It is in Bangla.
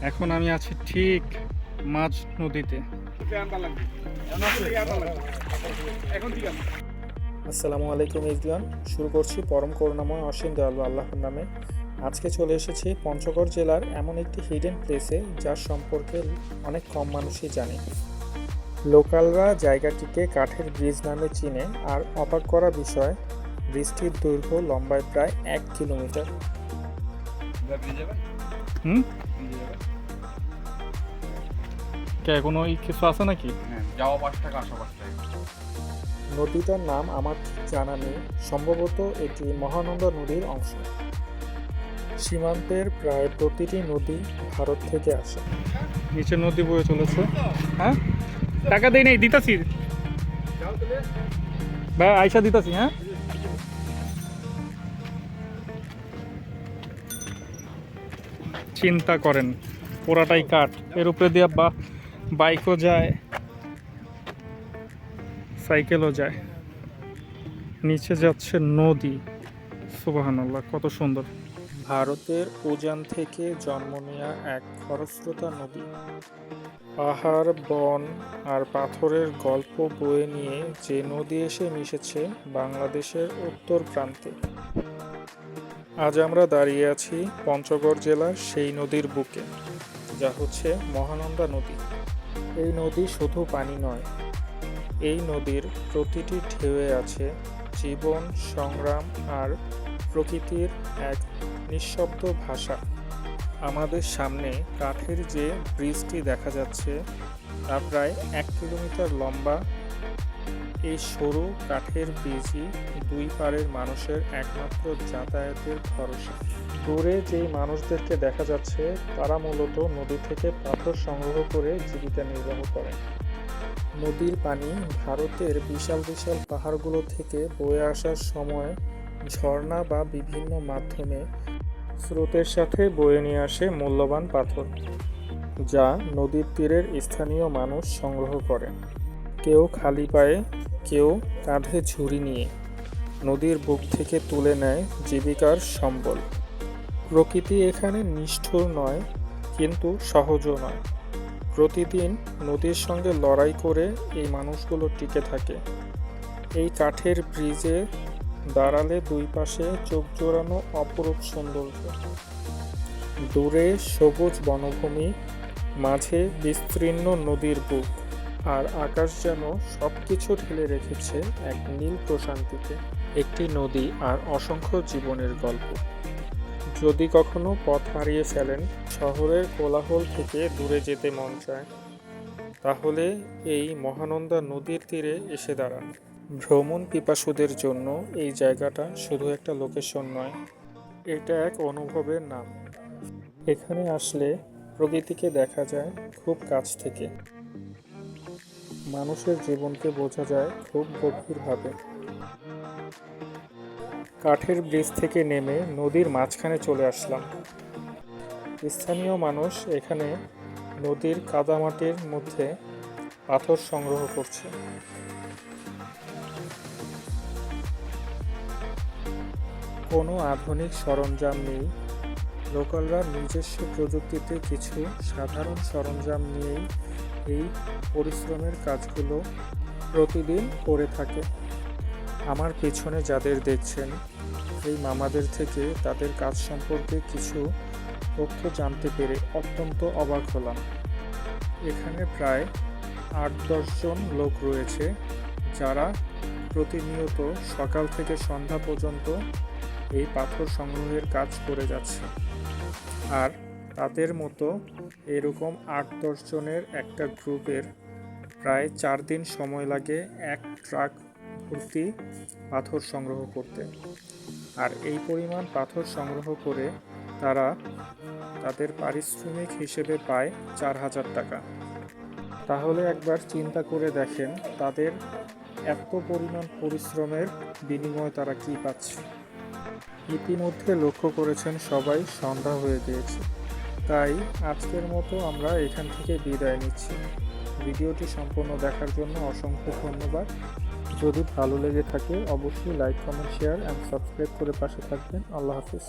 এখন আমি আছি ঠিক মাঝ নদীতে। আসসালামু আলাইকুম এভরিওয়ান, শুরু করছি পরম করুণাময় অসীম দয়ালু আল্লাহর নামে। আজকে চলে এসেছি পঞ্চগড় জেলার এমন একটি হিডেন প্লেসে যার সম্পর্কে অনেক কম মানুষই জানে। লোকালরা জায়গাটিকে কাঠের ব্রিজ নামে চিনে, আর অবাক করা বিষয়, ব্রিজটির দৈর্ঘ্য লম্বায় প্রায় 1 কিলোমিটার। কোনো কিছু আছে নাকি? যাওয়া 5 টাকা, আসা 5 টাকা। নদীটার নাম আমার ঠিক জানা নেই, সম্ভবত এটি মহানন্দা নদীর অংশ। সীমান্তের প্রায় প্রতিটি নদী ভারত থেকে আসে। নিচে নদী বয়ে চলেছে। হ্যাঁ, টাকা দেই নাই, দিতাছি ভাই, আইসা দিতাছি। হ্যাঁ, চিন্তা করেন, পুরাটাই কাঠ, এর উপরে দিয়ে বাইকও যায়, সাইকেলও যায়, নিচে যাচ্ছে নদী। সুবহানাল্লাহ, কত সুন্দর। ভারতের উজান থেকে জন্ম নেয়া এক খরস্রোতা নদী, পাহাড়, বন আর পাথরের গল্প বয়ে নিয়ে যে নদী এসে মিশেছে বাংলাদেশের উত্তর প্রান্তে। আজ আমরা দাঁড়িয়ে আছি পঞ্চগড় জেলার সেই নদীর বুকে, যা হচ্ছে মহানন্দা নদী। এই নদী শুধু পানি নয়, এই নদীর প্রতিটি ঢেউয়ে আছে জীবন, সংগ্রাম আর প্রকৃতির এক নিঃশব্দ ভাষা। আমাদের সামনে কাঠের যে ব্রিজটি দেখা যাচ্ছে তা প্রায় 1 কিলোমিটার লম্বা। এই সরু কাঠের ব্রিজই দুই পাড়ের মানুষের একমাত্র যাতায়াতের ভরসা। দূরে যেই মানুষদেরকে দেখা যাচ্ছে তারা মূলত নদী থেকে পাথর সংগ্রহ করে জীবিকা নির্বাহ করেন। নদীর পানি ভারতের বিশাল বিশাল পাহাড়গুলো থেকে বয়ে আসার সময় ঝর্ণা বা বিভিন্ন মাধ্যমে স্রোতের সাথে বয়ে নিয়ে আসে মূল্যবান পাথর, যা নদীর তীরের স্থানীয় মানুষ সংগ্রহ করেন। কেউ খালি পায়ে, কেউ কাঁধে ঝুড়ি নিয়ে নদীর বুক থেকে তুলে নেয় জীবিকার সম্বল। প্রকৃতি এখানে নিষ্ঠুর নয়, কিন্তু সহজও নয়। প্রতিদিন নদীর সঙ্গে লড়াই করে এই মানুষগুলো টিকে থাকে। এই কাঠের ব্রিজে দাঁড়ালে দুই পাশে চোখ জোড়ানো অপরূপ সৌন্দর্য। দূরে সবুজ বনভূমি, মাঝে বিস্তীর্ণ নদীর বুক, আর আকাশ যেন সবকিছু ঢেলে রেখেছে এক নীল প্রশান্তিতে। একটি নদী আর অসংখ্য জীবনের গল্প। যদি কখনো পথ হারিয়ে ফেলেন, শহরের কোলাহল থেকে দূরে যেতে মন চায়, তাহলে এই মহানন্দা নদীর তীরে এসে দাঁড়ান। ভ্রমণ পিপাসুদের জন্য এই জায়গাটা শুধু একটা লোকেশন নয়, এটা এক অনুভবের নাম। এখানে আসলে প্রকৃতিকে দেখা যায় খুব কাছ থেকে, মানুষের জীবনকে বোঝা যায় খুব গভীরভাবে। কাঠের ব্রিজ থেকে নেমে নদীর মাঝখানে চলে আসলাম। স্থানীয় মানুষ এখানে নদীর কাদামাটির মধ্যে পাথর সংগ্রহ করছে। কোনো আধুনিক সরঞ্জাম নেই, লোকালরা নিজস্ব প্রযুক্তিতে কিছু সাধারণ সরঞ্জাম নিয়েই এই পরিশ্রমের কাজগুলো প্রতিদিন করে থাকে। আমার পেছনে যাদের দেখছেন, এই মামাদের থেকে তাদের কাজ সম্পর্কে কিছু তথ্য জানতে পেরে অত্যন্ত অবাক হলাম। এখানে প্রায় 8-10 জন লোক রয়েছে যারা প্রতিনিয়ত সকাল থেকে সন্ধ্যা পর্যন্ত এই পাথর সংগ্রহের কাজ করে যাচ্ছে। আর তাদের মতো এরকম 8-10 জনের একটা গ্রুপের প্রায় 4 দিন সময় লাগে এক ট্রাক ভর্তি পাথর সংগ্রহ করতে। আর এই পরিমাণ পাথর সংগ্রহ করে তারা তাদের পারিশ্রমিক হিসেবে পায় 4000 টাকা। তাহলে একবার চিন্তা করে দেখেন তাদের এত পরিমাণ পরিশ্রমের বিনিময়ে তারা কি পাচ্ছে। ইতিমধ্যে লক্ষ্য করেছেন সবাই, সন্ধ্যা হয়ে গিয়েছে, তাই আজকের মতো আমরা এখান থেকে বিদায় নিচ্ছি। ভিডিওটি সম্পূর্ণ দেখার জন্য অসংখ্য ধন্যবাদ। যদি ভালো লেগে থাকে অবশ্যই like, comment, share and subscribe করে পাশে থাকবেন। আল্লাহ হাফিজ।